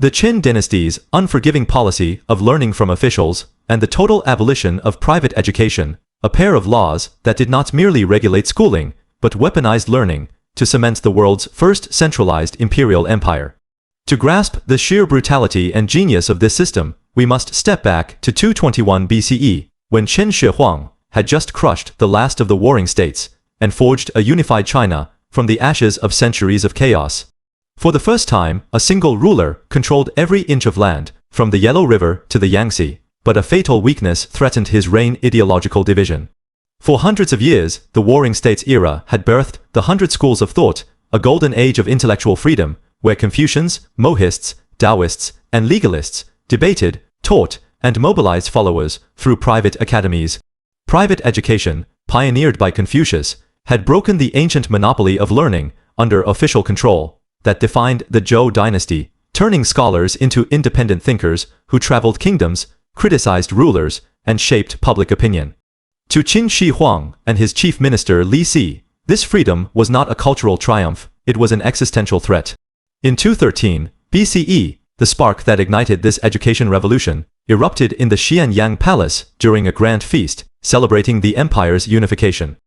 The Qin dynasty's unforgiving policy of learning from officials and the total abolition of private education, a pair of laws that did not merely regulate schooling, but weaponized learning to cement the world's first centralized imperial empire. To grasp the sheer brutality and genius of this system, we must step back to 221 BCE, when Qin Shi Huang had just crushed the last of the warring states and forged a unified China from the ashes of centuries of chaos. For the first time, a single ruler controlled every inch of land, from the Yellow River to the Yangtze, but a fatal weakness threatened his reign: ideological division. For hundreds of years, the Warring States era had birthed the 100 schools of thought, a golden age of intellectual freedom, where Confucians, Mohists, Taoists, and legalists debated, taught, and mobilized followers through private academies. Private education, pioneered by Confucius, had broken the ancient monopoly of learning under official control that defined the Zhou dynasty, turning scholars into independent thinkers who traveled kingdoms, criticized rulers, and shaped public opinion. To Qin Shi Huang and his chief minister Li Si, this freedom was not a cultural triumph, it was an existential threat. In 213 BCE, the spark that ignited this education revolution erupted in the Xianyang Palace during a grand feast celebrating the empire's unification.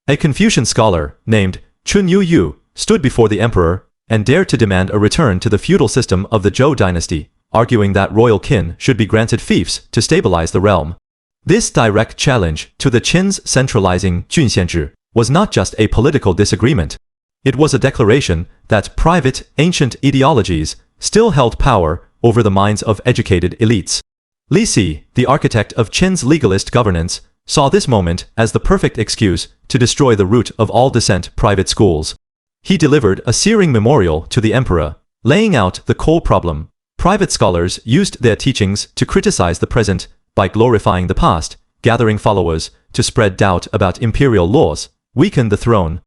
A Confucian scholar named Chun Yu stood before the emperor and dared to demand a return to the feudal system of the Zhou dynasty, arguing that royal kin should be granted fiefs to stabilize the realm. This direct challenge to the Qin's centralizing Junxianzhi was not just a political disagreement. It was a declaration that private, ancient ideologies still held power over the minds of educated elites. Li Si, the architect of Qin's legalist governance, saw this moment as the perfect excuse to destroy the root of all dissent: private schools. He delivered a searing memorial to the emperor, laying out the core problem. Private scholars used their teachings to criticize the present by glorifying the past, gathering followers to spread doubt about imperial laws, weaken the throne,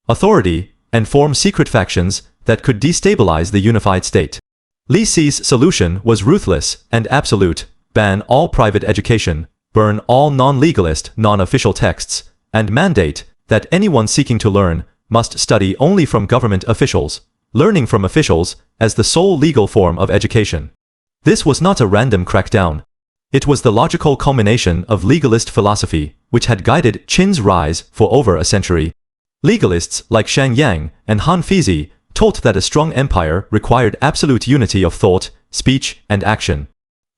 authority, and form secret factions that could destabilize the unified state. Li Si's solution was ruthless and absolute: ban all private education, burn all non-legalist, non-official texts, and mandate that anyone seeking to learn must study only from government officials, learning from officials as the sole legal form of education. This was not a random crackdown. It was the logical culmination of legalist philosophy, which had guided Qin's rise for over a century. Legalists like Shan Yang and Han Fizi taught that a strong empire required absolute unity of thought, speech, and action.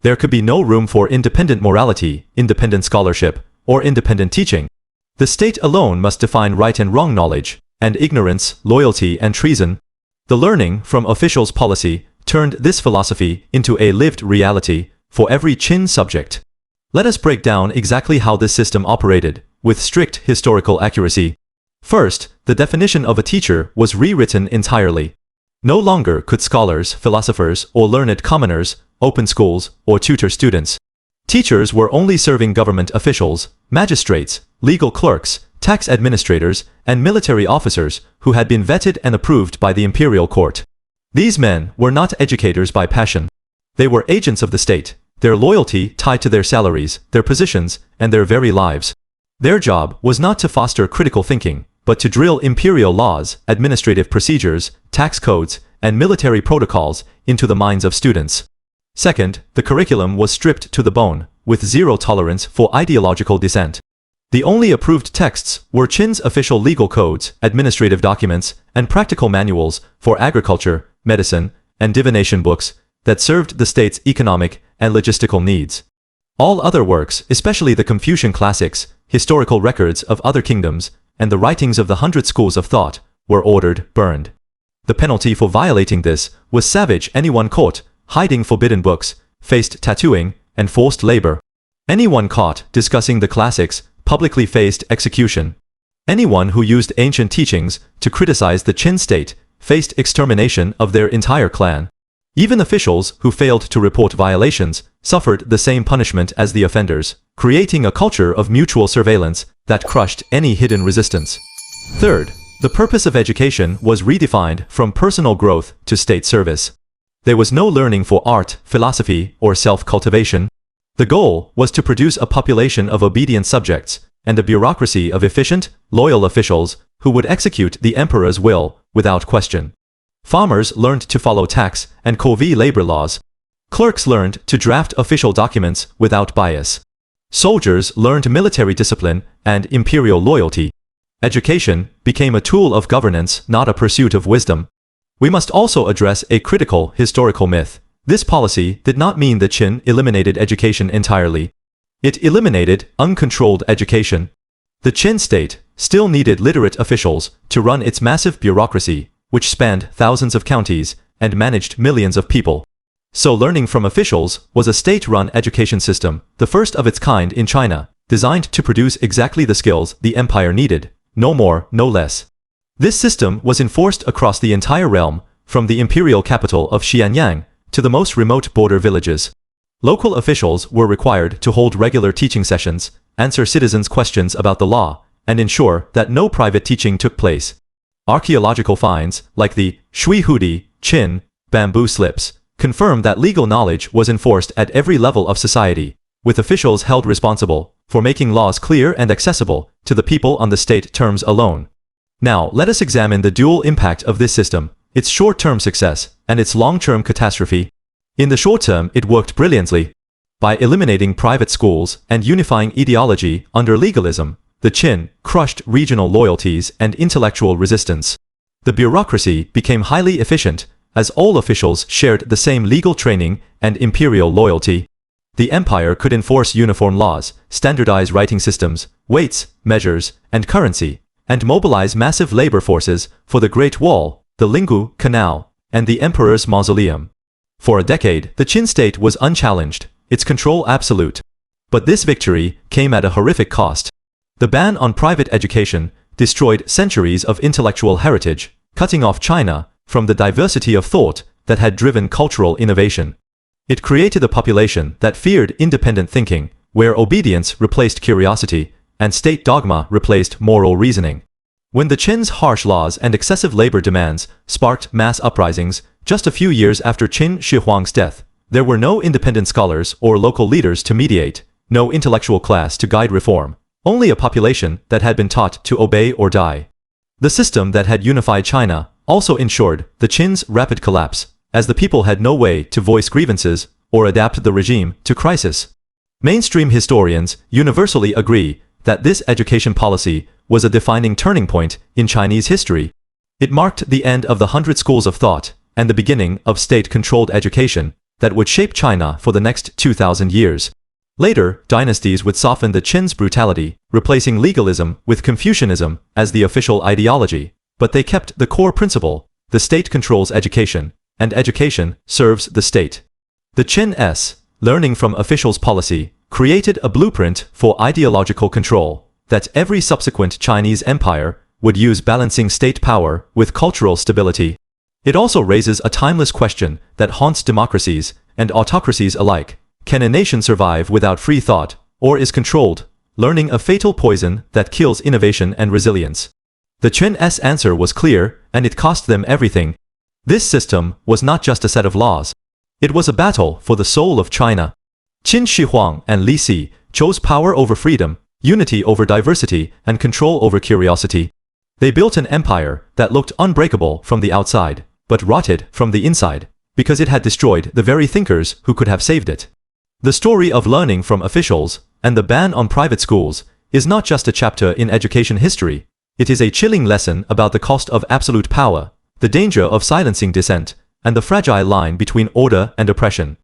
There could be no room for independent morality, independent scholarship, or independent teaching. The state alone must define right and wrong, knowledge and ignorance, loyalty and treason. The learning from officials' policy turned this philosophy into a lived reality for every Qin subject. Let us break down exactly how this system operated, with strict historical accuracy. First, the definition of a teacher was rewritten entirely. No longer could scholars, philosophers, or learned commoners open schools or tutor students. Teachers were only serving government officials, magistrates, legal clerks, tax administrators, and military officers who had been vetted and approved by the imperial court. These men were not educators by passion. They were agents of the state, their loyalty tied to their salaries, their positions, and their very lives. Their job was not to foster critical thinking, but to drill imperial laws, administrative procedures, tax codes, and military protocols into the minds of students. Second, the curriculum was stripped to the bone, with zero tolerance for ideological dissent. The only approved texts were Qin's official legal codes, administrative documents, and practical manuals for agriculture, medicine, and divination books that served the state's economic and logistical needs. All other works, especially the Confucian classics, historical records of other kingdoms, and the writings of the 100 schools of thought, were ordered burned. The penalty for violating this was savage. Anyone caught hiding forbidden books faced tattooing and forced labor. Anyone caught discussing the classics publicly faced execution. Anyone who used ancient teachings to criticize the Qin state faced extermination of their entire clan. Even officials who failed to report violations suffered the same punishment as the offenders, creating a culture of mutual surveillance that crushed any hidden resistance. Third, the purpose of education was redefined from personal growth to state service. There was no learning for art, philosophy, or self-cultivation. The goal was to produce a population of obedient subjects and a bureaucracy of efficient, loyal officials who would execute the emperor's will without question. Farmers learned to follow tax and coevee labor laws. Clerks learned to draft official documents without bias. Soldiers learned military discipline and imperial loyalty. Education became a tool of governance, not a pursuit of wisdom. We must also address a critical historical myth. This policy did not mean the Qin eliminated education entirely. It eliminated uncontrolled education. The Qin state still needed literate officials to run its massive bureaucracy, which spanned thousands of counties and managed millions of people. So learning from officials was a state-run education system, the first of its kind in China, designed to produce exactly the skills the empire needed, no more, no less. This system was enforced across the entire realm, from the imperial capital of Xianyang to the most remote border villages. Local officials were required to hold regular teaching sessions, answer citizens' questions about the law, and ensure that no private teaching took place. Archaeological finds, like the Shui Hudi, Qin, bamboo slips, confirm that legal knowledge was enforced at every level of society, with officials held responsible for making laws clear and accessible to the people on the state terms alone. Now, let us examine the dual impact of this system, its short-term success and its long-term catastrophe. In the short term, it worked brilliantly. By eliminating private schools and unifying ideology under legalism, the Qin crushed regional loyalties and intellectual resistance. The bureaucracy became highly efficient, as all officials shared the same legal training and imperial loyalty. The empire could enforce uniform laws, standardize writing systems, weights, measures, and currency, and mobilize massive labor forces for the Great Wall, the Linggu Canal, and the Emperor's Mausoleum. For a decade, the Qin state was unchallenged, its control absolute. But this victory came at a horrific cost. The ban on private education destroyed centuries of intellectual heritage, cutting off China from the diversity of thought that had driven cultural innovation. It created a population that feared independent thinking, where obedience replaced curiosity, and state dogma replaced moral reasoning. When the Qin's harsh laws and excessive labor demands sparked mass uprisings just a few years after Qin Shi Huang's death, there were no independent scholars or local leaders to mediate, no intellectual class to guide reform, only a population that had been taught to obey or die. The system that had unified China also ensured the Qin's rapid collapse, as the people had no way to voice grievances or adapt the regime to crisis. Mainstream historians universally agree that this education policy was a defining turning point in Chinese history. It marked the end of the 100 schools of thought and the beginning of state-controlled education that would shape China for the next 2,000 years. Later, dynasties would soften the Qin's brutality, replacing legalism with Confucianism as the official ideology, but they kept the core principle: the state controls education, and education serves the state. The Qin's learning from officials policy created a blueprint for ideological control that every subsequent Chinese empire would use, balancing state power with cultural stability. It also raises a timeless question that haunts democracies and autocracies alike. Can a nation survive without free thought, or is controlled learning a fatal poison that kills innovation and resilience? The Qin's answer was clear, and it cost them everything. This system was not just a set of laws. It was a battle for the soul of China. Qin Shi Huang and Li Si chose power over freedom, unity over diversity, and control over curiosity. They built an empire that looked unbreakable from the outside, but rotted from the inside, because it had destroyed the very thinkers who could have saved it. The story of learning from officials and the ban on private schools is not just a chapter in education history. It is a chilling lesson about the cost of absolute power, the danger of silencing dissent, and the fragile line between order and oppression.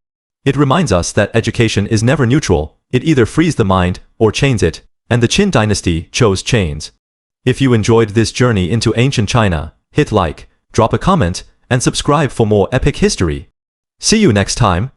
It reminds us that education is never neutral. It either frees the mind or chains it, and the Qin dynasty chose chains. If you enjoyed this journey into ancient China, hit like, drop a comment, and subscribe for more epic history. See you next time.